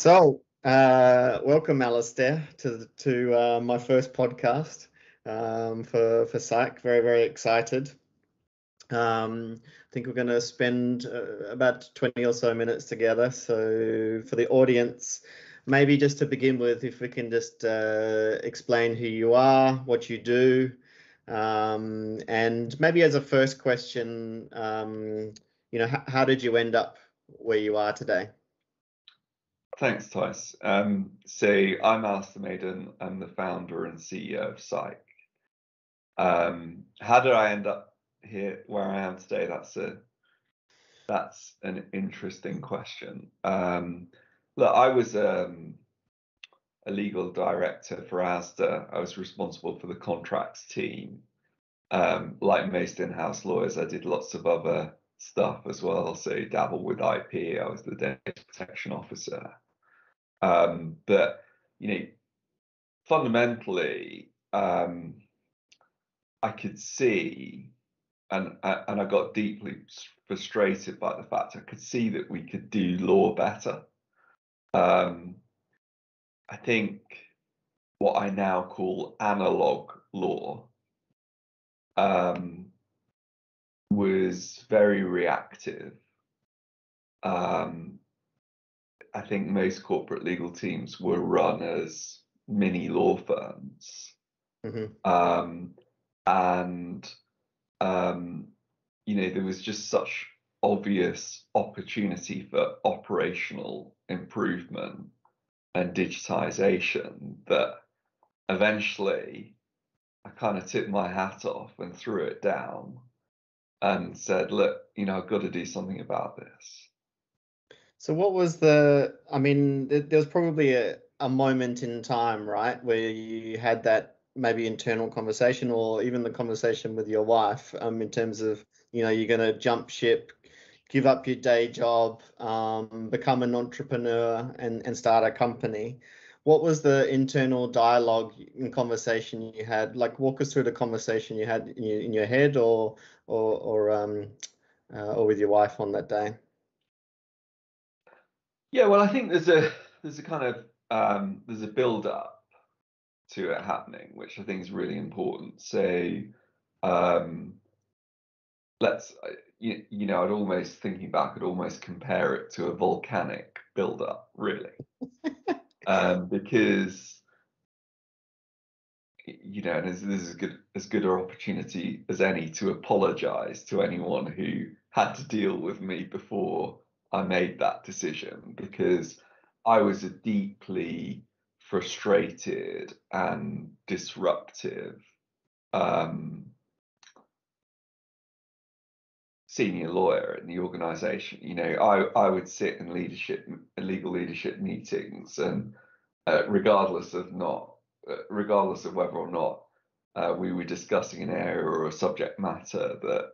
Welcome, Alistair, to my first podcast for SYKE. Very, very excited. I think we're going to spend about 20 or so minutes together. So for the audience, maybe just to begin with, if we can just explain who you are, what you do, and maybe as a first question, how did you end up where you are today? Thanks, Tyson. So I'm Alistair Maiden. I'm the founder and CEO of SYKE. How did I end up here where I am today? That's an interesting question. Look, I was a legal director for ASDA. I was responsible for the contracts team. Like most in-house lawyers, I did lots of other stuff as well. So dabbled with IP. I was the data protection officer. But fundamentally, I could see, and I got deeply frustrated by the fact I could see that we could do law better. I think what I now call analog law was very reactive. I think most corporate legal teams were run as mini law firms. There was just such obvious opportunity for operational improvement and digitization that eventually I kind of took my hat off and threw it down and said, look, I've got to do something about this. So what was there was probably a moment in time, right, where you had that maybe internal conversation or even the conversation with your wife in terms of, you're going to jump ship, give up your day job, become an entrepreneur and start a company. What was the internal dialogue and conversation you had? Like, walk us through the conversation you had in your head or with your wife on that day. Yeah, well, I think there's a kind of there's a build up to it happening, which I think is really important. So I'd almost, thinking back, I'd almost compare it to a volcanic build up, really, because this is as good an opportunity as any to apologize to anyone who had to deal with me before I made that decision, because I was a deeply frustrated and disruptive senior lawyer in the organization. I would sit in legal leadership meetings, and regardless of whether or not we were discussing an area or a subject matter that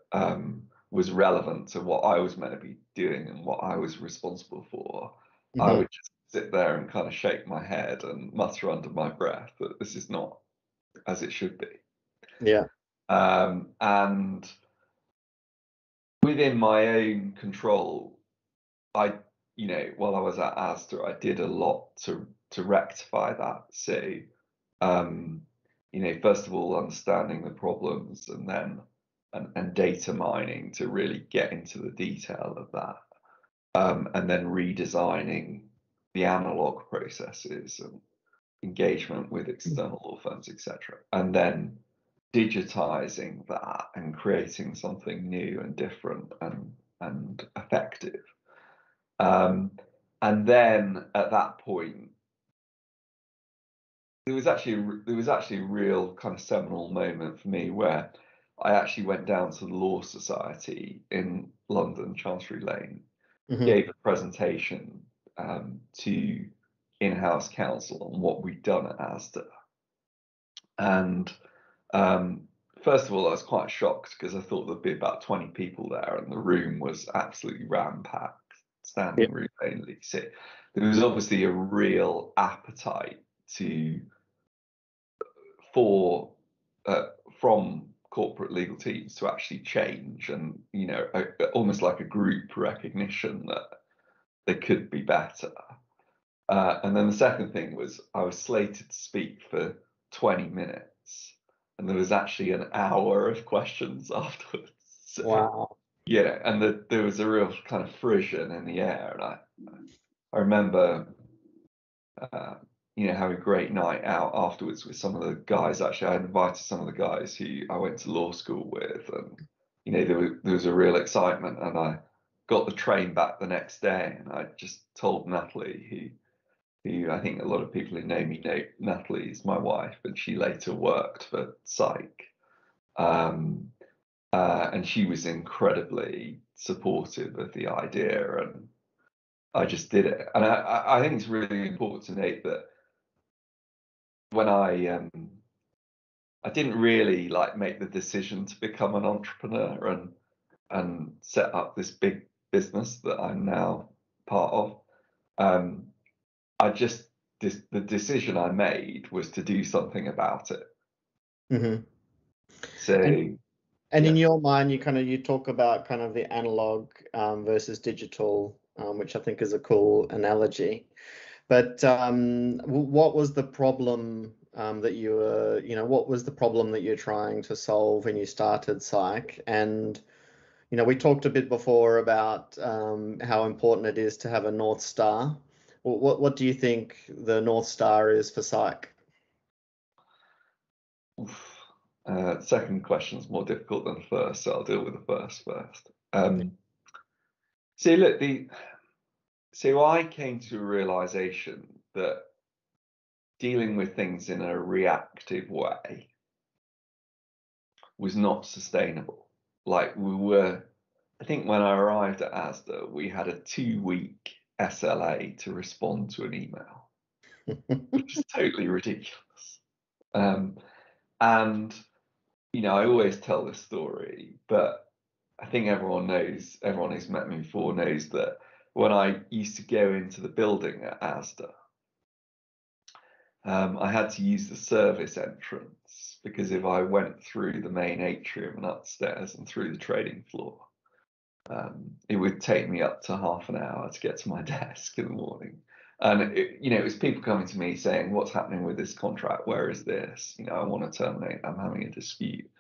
was relevant to what I was meant to be doing and what I was responsible for, I would just sit there and kind of shake my head and mutter under my breath that this is not as it should be. Yeah. And within my own control, while I was at ASDA, I did a lot to rectify that. So, first of all, understanding the problems, and then and data mining to really get into the detail of that, and then redesigning the analog processes and engagement with external law firms, etc., and then digitizing that and creating something new and different and effective. And then at that point, there was actually a real kind of seminal moment for me where I actually went down to the Law Society in London, Chancery Lane, gave a presentation to in-house counsel on what we'd done at ASDA. And first of all, I was quite shocked because I thought there'd be about 20 people there, and the room was absolutely ram-packed, standing room only. So there was obviously a real appetite from corporate legal teams to actually change, and almost like a group recognition that they could be better. And then the second thing was I was slated to speak for 20 minutes, and there was actually an hour of questions afterwards. So, Wow. yeah, and there was a real kind of frisson in the air, and I remember, having a great night out afterwards with some of the guys. Actually, I invited some of the guys who I went to law school with, and there was a real excitement. And I got the train back the next day, and I just told Natalie, who I think a lot of people who know me know Natalie is my wife, and she later worked for SYKE. And she was incredibly supportive of the idea, and I just did it. And I think it's really important to note that when I didn't really make the decision to become an entrepreneur and set up this big business that I'm now part of. The decision I made was to do something about it. Mm-hmm. So, and in your mind, you talk about kind of the analog versus digital, which I think is a cool analogy. But what was the problem that you were, what was the problem that you're trying to solve when you started SYKE? And, we talked a bit before about how important it is to have a North Star. What do you think the North Star is for SYKE? Second question is more difficult than the first, so I'll deal with the first. So I came to a realization that dealing with things in a reactive way was not sustainable. I think when I arrived at ASDA, we had a 2-week SLA to respond to an email, which is totally ridiculous. And, I always tell this story, but I think everyone who's met me before knows that when I used to go into the building at ASDA, I had to use the service entrance, because if I went through the main atrium and upstairs and through the trading floor, it would take me up to half an hour to get to my desk in the morning. And it was people coming to me saying, "What's happening with this contract? Where is this? I want to terminate. I'm having a dispute."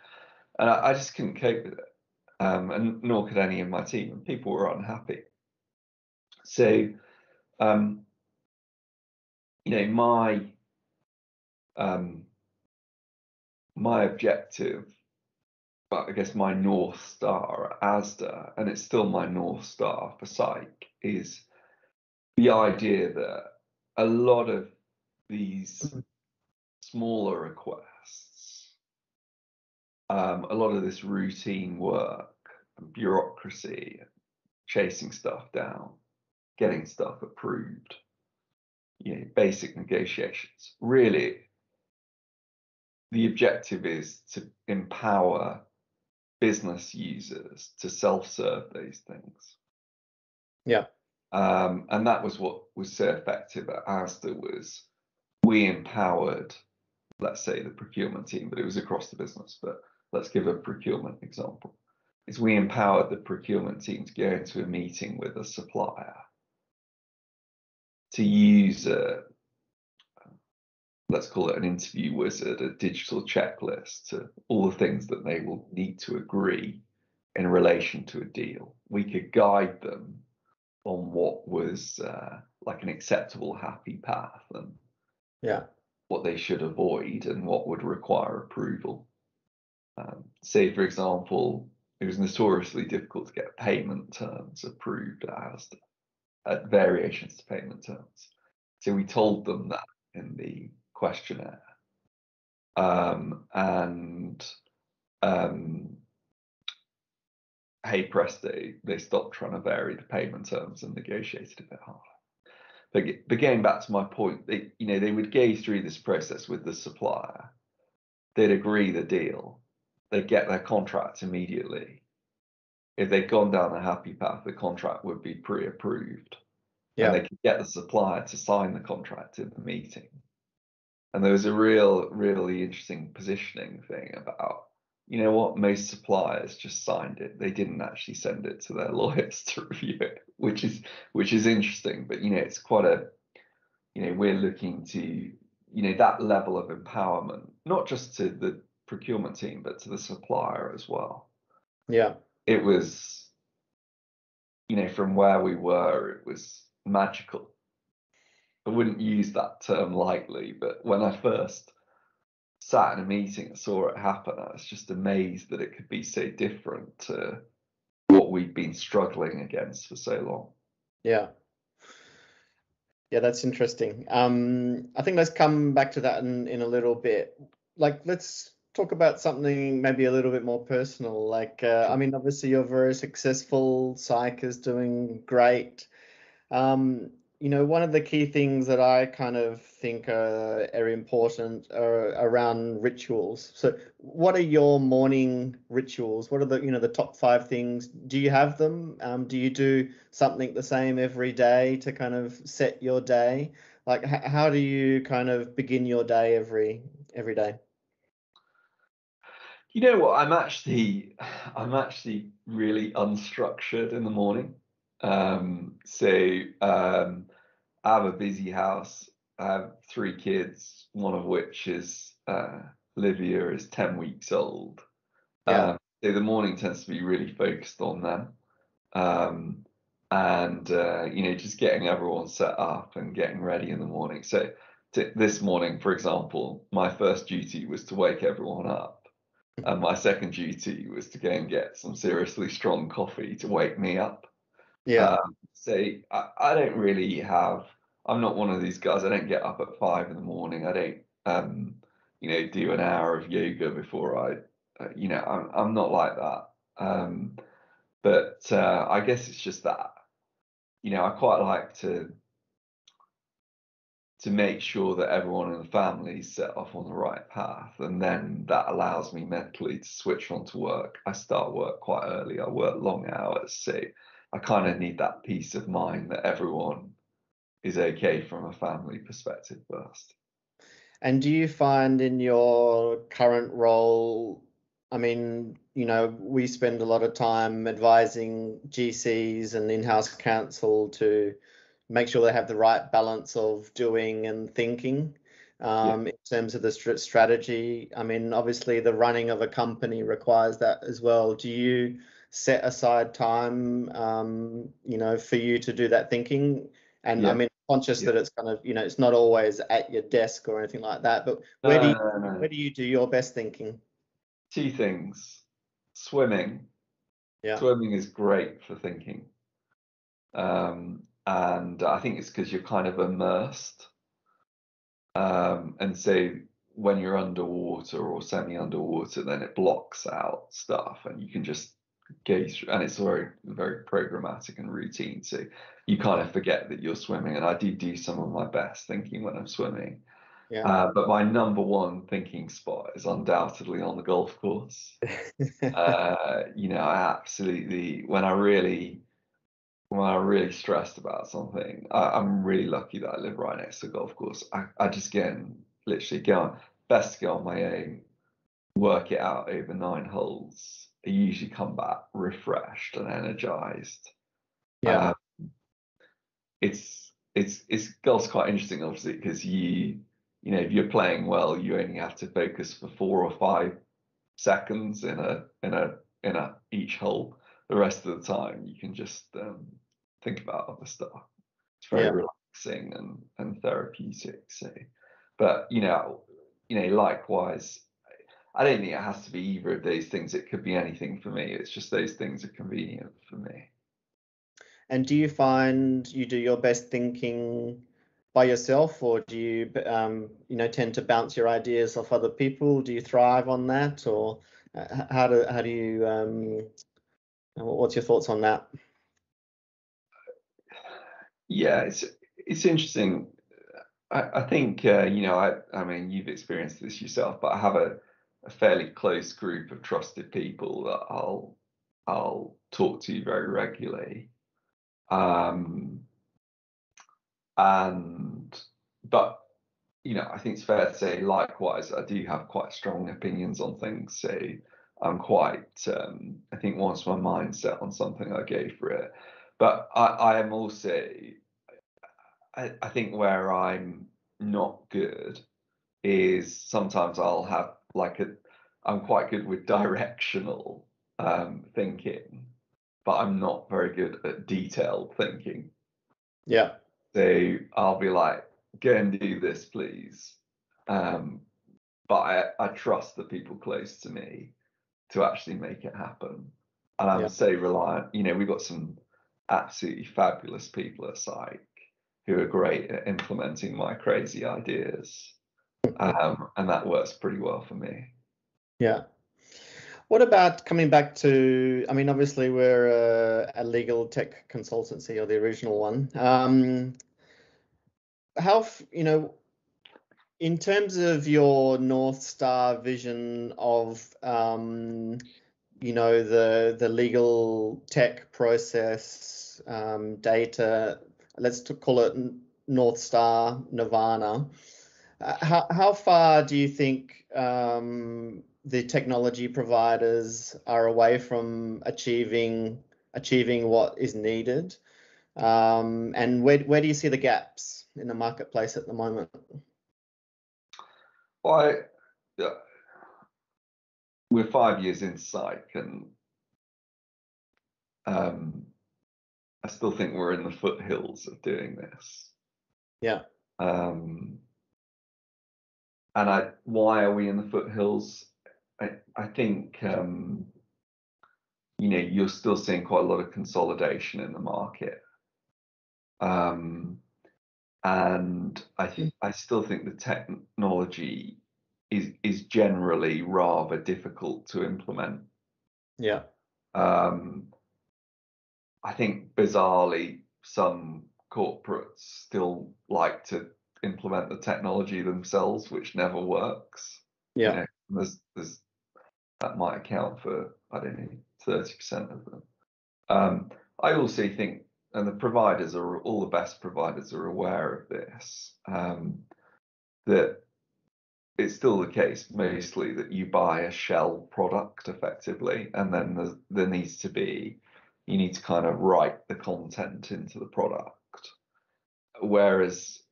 And I just couldn't cope with it, and nor could any of my team. And people were unhappy. So, my objective, but I guess my North Star at ASDA, and it's still my North Star for SYKE, is the idea that a lot of these smaller requests, a lot of this routine work, bureaucracy, chasing stuff down, getting stuff approved, basic negotiations, really, the objective is to empower business users to self-serve these things. Yeah. And that was what was so effective at ASDA, was we empowered, let's say, the procurement team, but it was across the business, but let's give a procurement example. Is we empowered the procurement team to go into a meeting with a supplier to use let's call it an interview wizard, a digital checklist to all the things that they will need to agree in relation to a deal. We could guide them on what was like an acceptable happy path, and what they should avoid and what would require approval. Say, for example, it was notoriously difficult to get payment terms approved at variations to payment terms. So we told them that in the questionnaire. Hey presto, they stopped trying to vary the payment terms and negotiated a bit harder. But getting back to my point, they would go through this process with the supplier. They'd agree the deal. They'd get their contract immediately. If they'd gone down the happy path, the contract would be pre-approved. And they could get the supplier to sign the contract in the meeting. And there was a really interesting positioning thing about, most suppliers just signed it. They didn't actually send it to their lawyers to review it, which is interesting. But it's quite we're looking to, that level of empowerment, not just to the procurement team, but to the supplier as well. Yeah. It was, from where we were, it was magical. I wouldn't use that term lightly, but when I first sat in a meeting and saw it happen, I was just amazed that it could be so different to what we've been struggling against for so long. Yeah. Yeah, that's interesting. I think let's come back to that in a little bit. Like, let's talk about something maybe a little bit more personal. Like, I mean, obviously you're very successful. SYKE is doing great. One of the key things that I kind of think are important are around rituals. So what are your morning rituals? What are the top 5 things? Do you have them? Do you do something the same every day to kind of set your day? Like, how do you kind of begin your day every day? You know what? I'm actually really unstructured in the morning. I have a busy house. I have 3 kids, one of which is Livia is 10 weeks old. Yeah. So the morning tends to be really focused on them. And just getting everyone set up and getting ready in the morning. So this morning, for example, my first duty was to wake everyone up. And my second duty was to go and get some seriously strong coffee to wake me up. Yeah. So I don't really have, I'm not one of these guys. I don't get up at 5 in the morning. I don't, do an hour of yoga before I'm not like that. But I guess it's just that, I quite like to make sure that everyone in the family is set off on the right path, and then that allows me mentally to switch on to work. I start work quite early. I work long hours, so I kind of need that peace of mind that everyone is okay from a family perspective first. And do you find in your current role, I mean, we spend a lot of time advising GCs and in-house counsel to make sure they have the right balance of doing and thinking Yeah, in terms of the strategy. I mean, obviously the running of a company requires that as well. Do you set aside time, for you to do that thinking? And I yeah, mean, conscious yeah. that it's kind of, it's not always at your desk or anything like that, but where do No, you no, no. where do you do your best thinking? 2 things. Swimming. Yeah. Swimming is great for thinking. And I think it's because you're kind of immersed. And so when you're underwater or semi-underwater, then it blocks out stuff and you can just go through, and it's very, very programmatic and routine. So you kind of forget that you're swimming. And I do some of my best thinking when I'm swimming. Yeah. But my number one thinking spot is undoubtedly on the golf course. I absolutely, when I'm really stressed about something, I'm really lucky that I live right next to a golf course. I just literally go on, best to go on my own, work it out over 9 holes. I usually come back refreshed and energized. Yeah. Uh, it's golf's quite interesting, obviously, because if you're playing well, you only have to focus for 4 or 5 seconds in a each hole. The rest of the time, you can just think about other stuff. It's very Yeah. relaxing and therapeutic. So, but likewise, I don't think it has to be either of those things. It could be anything for me. It's just those things are convenient for me. And do you find you do your best thinking by yourself, or do you, tend to bounce your ideas off other people? Do you thrive on that, or how do you, what's your thoughts on that? Yeah, it's interesting. I think I mean you've experienced this yourself, but I have a fairly close group of trusted people that I'll talk to very regularly. Um, and but I think it's fair to say likewise I do have quite strong opinions on things. So I'm quite I think once my mind's set on something, I go for it. But I am also I think where I'm not good is sometimes I'll have like I'm quite good with directional thinking, but I'm not very good at detailed thinking. Yeah. So I'll be like, go and do this, please. But I trust the people close to me to actually make it happen. And I'm so reliant. We've got some absolutely fabulous people at SYKE who are great at implementing my crazy ideas. And that works pretty well for me. Yeah. What about coming back to, I mean, obviously we're a legal tech consultancy, or the original one. In terms of your North Star vision of, the legal tech process, data, let's call it North Star Nirvana. How far do you think the technology providers are away from achieving what is needed? And where do you see the gaps in the marketplace at the moment? Well, we're 5 years in SYKE, and I still think we're in the foothills of doing this. Yeah. And why are we in the foothills? I think you're still seeing quite a lot of consolidation in the market, and I still think the technology is generally rather difficult to implement. Yeah. I think bizarrely some corporates still like to implement the technology themselves, which never works. Yeah. There's that might account for, I don't know, 30% of them. I also think, and all the best providers are aware of this, that it's still the case mostly that you buy a shell product effectively, and then you need to kind of write the content into the product. Whereas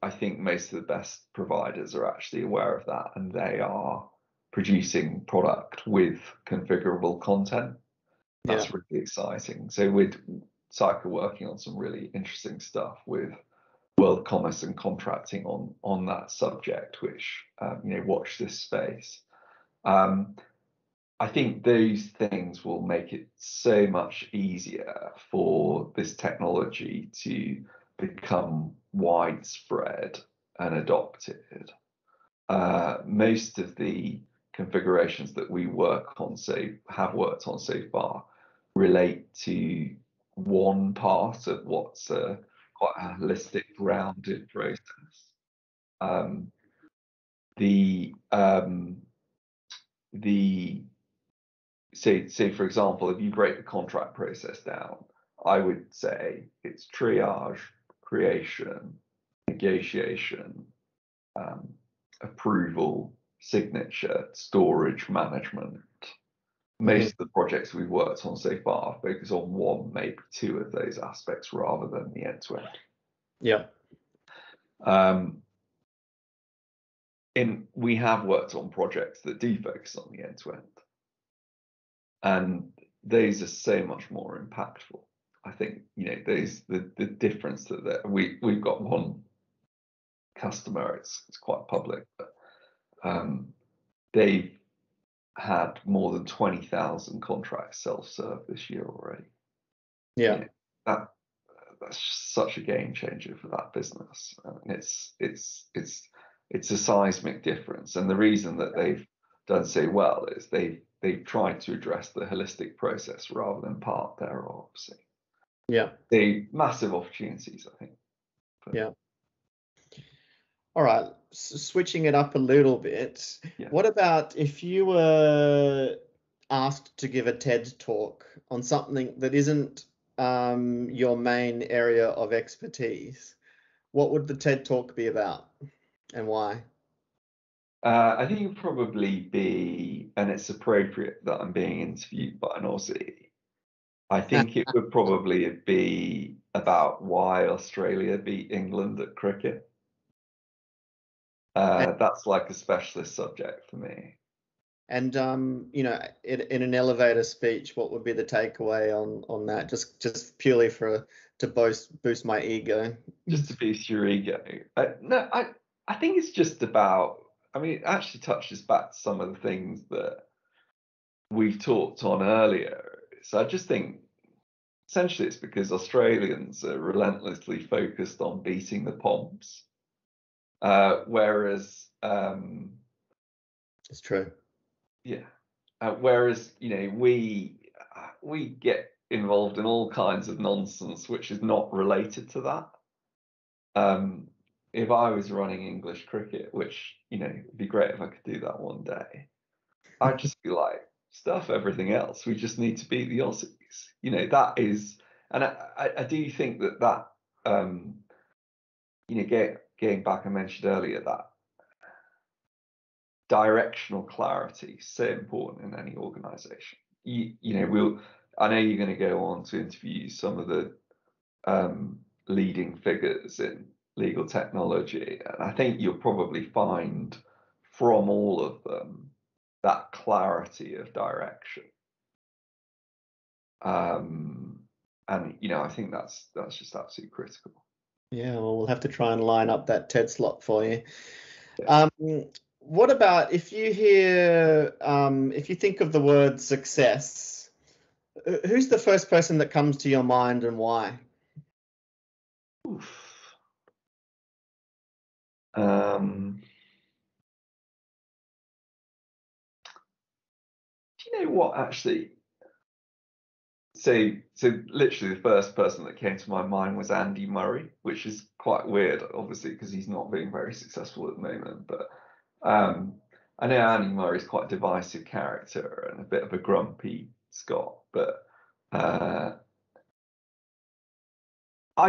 I think most of the best providers are actually aware of that, and they are producing product with configurable content. That's really exciting. So with SYKE are working on some really interesting stuff with World Commerce and Contracting on that subject, which watch this space. I think those things will make it so much easier for this technology to become widespread and adopted. Most of the configurations that we have worked on so far relate to one part of what's quite a holistic, rounded process. So for example, if you break the contract process down, I would say it's triage, creation, negotiation, approval, signature, storage, management. Most of the projects we've worked on so far focus on one, maybe two of those aspects rather than the end-to-end. Yeah. We have worked on projects that do focus on the end-to-end, and those are so much more impactful. I think the difference that we've got one customer, it's quite public, but they've had more than 20,000 contracts self-serve this year already. Yeah. That's such a game changer for that business. It's a seismic difference, and the reason that they've done so well is they've tried to address the holistic process rather than part thereof. So the massive opportunities, I think. Yeah. All right, switching it up a little bit. What about if you were asked to give a TED talk on something that isn't your main area of expertise? What would the TED talk be about, and why? I think it would probably be, and it's appropriate that I'm being interviewed by an Aussie, I think it would probably be about why Australia beat England at cricket. That's like a specialist subject for me. And you know, in an elevator speech, what would be the takeaway on that? Just purely to boost my ego. Just to boost your ego. No, I think it's just about. I mean, it actually touches back to some of the things that we've talked on earlier. So I just think essentially it's because Australians are relentlessly focused on beating the Poms, whereas It's true. yeah, whereas we get involved in all kinds of nonsense which is not related to that. If I was running English cricket, which it'd be great if I could do that one day, I'd just be like, stuff everything else. We just need to beat the Aussies. That is, and I do think that getting back, I mentioned earlier that directional clarity is so important in any organisation. I know you're going to go on to interview some of the leading figures in legal technology, and I think you'll probably find from all of them that clarity of direction. And I think that's just absolutely critical. Yeah, well, we'll have to try and line up that TED slot for you. Yeah. What about if you think of the word success, who's the first person that comes to your mind and why? Oof. Do you know what, actually? So literally the first person that came to my mind was Andy Murray, which is quite weird, obviously, because he's not being very successful at the moment. But I know Andy Murray's quite a divisive character and a bit of a grumpy Scot, but I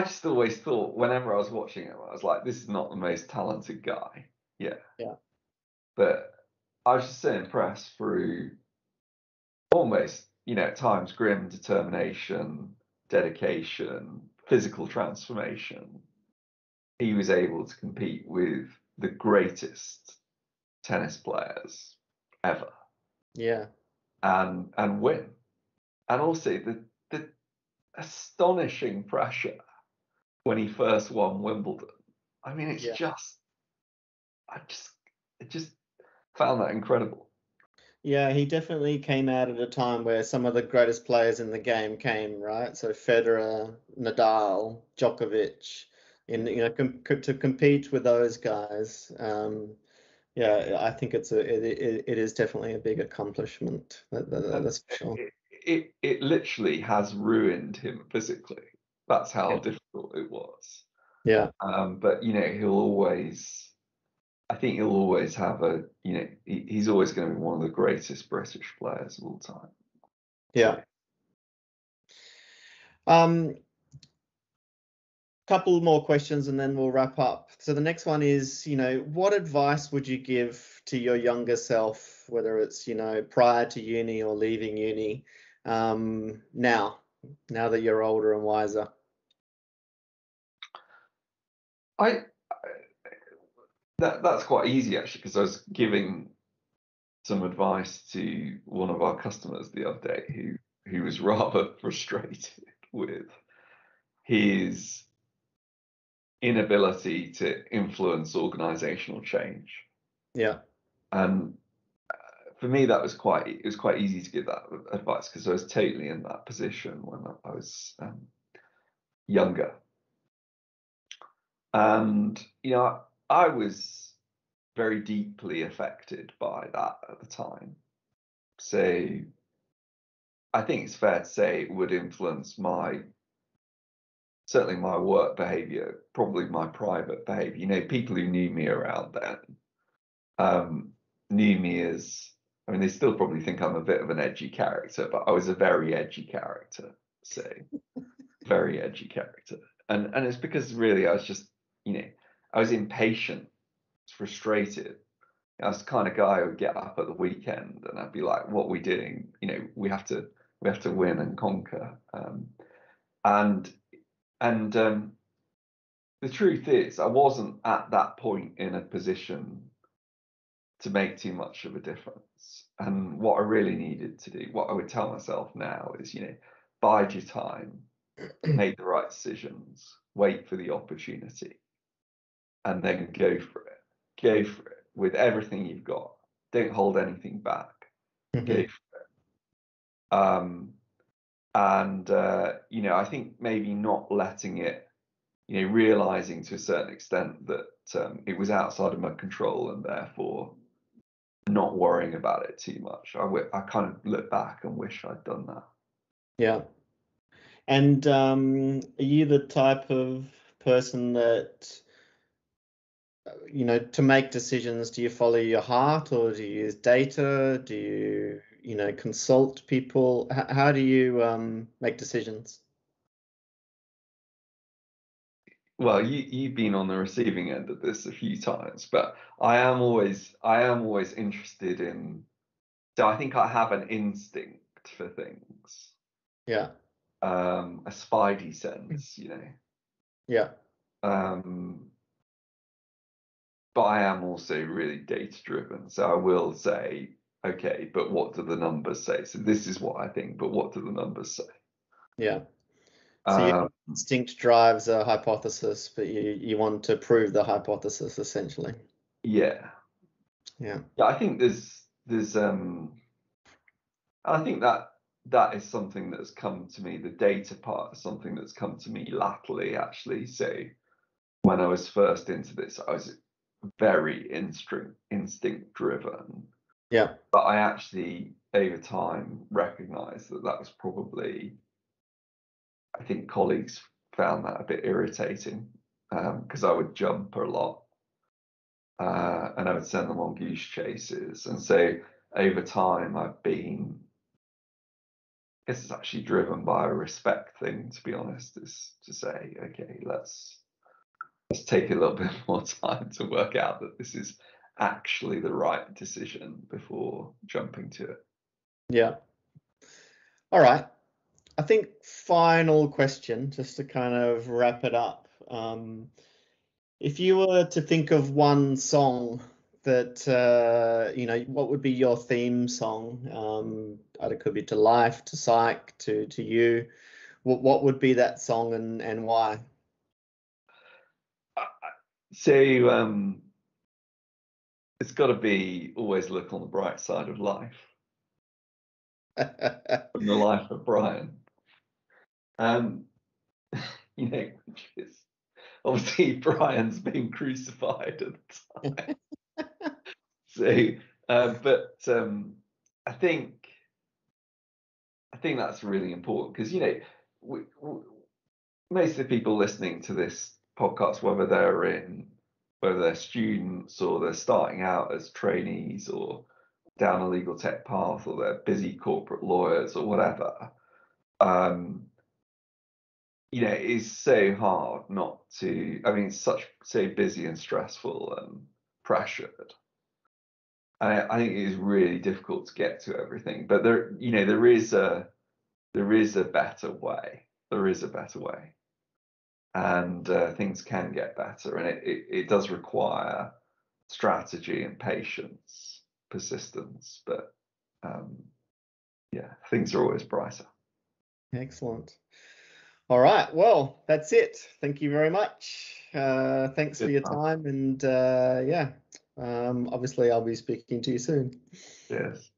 just always thought, whenever I was watching him, I was like, this is not the most talented guy. Yeah. But I was just so impressed through almost, at times grim determination, dedication, physical transformation. He was able to compete with the greatest tennis players ever. Yeah. And win. And also the astonishing pressure when he first won Wimbledon. I mean, I just found that incredible. Yeah, he definitely came out at a time where some of the greatest players in the game came, right? So Federer, Nadal, Djokovic, to compete with those guys. Yeah, I think it is definitely a big accomplishment. That's for sure. It literally has ruined him physically. That's how difficult it was. Yeah. But I think he'll always have he's always going to be one of the greatest British players of all time. Yeah. Couple more questions and then we'll wrap up. So the next one is, what advice would you give to your younger self, whether it's, prior to uni or leaving uni, now that you're older and wiser? That's quite easy, actually, because I was giving some advice to one of our customers the other day who was rather frustrated with his inability to influence organizational change. Yeah. And for me, it was quite easy to give that advice because I was totally in that position when I was younger. And, I was very deeply affected by that at the time. So I think it's fair to say it would influence certainly my work behavior, probably my private behavior. People who knew me around then knew me as, I mean, they still probably think I'm a bit of an edgy character, but I was a very edgy character. So very edgy character. And it's because really I was just, I was impatient, frustrated. I was the kind of guy who would get up at the weekend and I'd be like, what are we doing? We're We have to win and conquer. And the truth is, I wasn't at that point in a position to make too much of a difference. And what I really needed to do, what I would tell myself now is, bide your time, make the right decisions, wait for the opportunity, and then go for it. Go for it with everything you've got. Don't hold anything back. Go for it. I think maybe not letting it, realizing to a certain extent that it was outside of my control, and therefore not worrying about it too much. I kind of look back and wish I'd done that. Yeah. And are you the type of person that, to make decisions, do you follow your heart, or do you use data? Do you, consult people? How do you make decisions? Well, you've been on the receiving end of this a few times, but I am always interested in. So I think I have an instinct for things. Yeah. A spidey sense, Yeah. But I am also really data driven. So I will say, okay, but what do the numbers say? So this is what I think, but what do the numbers say? Yeah. So your instinct drives a hypothesis, but you want to prove the hypothesis, essentially. Yeah. Yeah. Yeah, I think there's I think that is something that's come to me. The data part is something that's come to me latterly, actually. So when I was first into this, I was very instinct driven. Yeah. But I actually, over time, recognized that was probably, I think colleagues found that a bit irritating, because I would jump a lot, and I would send them on goose chases. And so over time, I guess it's actually driven by a respect thing, to be honest, is to say, okay, let's take a little bit more time to work out that this is actually the right decision before jumping to it. Yeah. All right. I think final question, just to kind of wrap it up. If you were to think of one song that, what would be your theme song? It could be to life, to SYKE, to you. What would be that song, and why? So it's got to be always look on the bright side of life. From the life of Brian. Which is obviously Brian's being crucified at the time. So, but I think that's really important, because most of the people listening to this podcast, whether they're students or they're starting out as trainees or down a legal tech path, or they're busy corporate lawyers or whatever, it is so hard not to. I mean, it's so busy and stressful and pressured. I think it is really difficult to get to everything, but there is a better way. There is a better way, and things can get better, and it does require strategy and patience, persistence, but things are always brighter. Excellent. All right. Well, that's it. Thank you very much. Thanks for your time, and obviously I'll be speaking to you soon. Yes.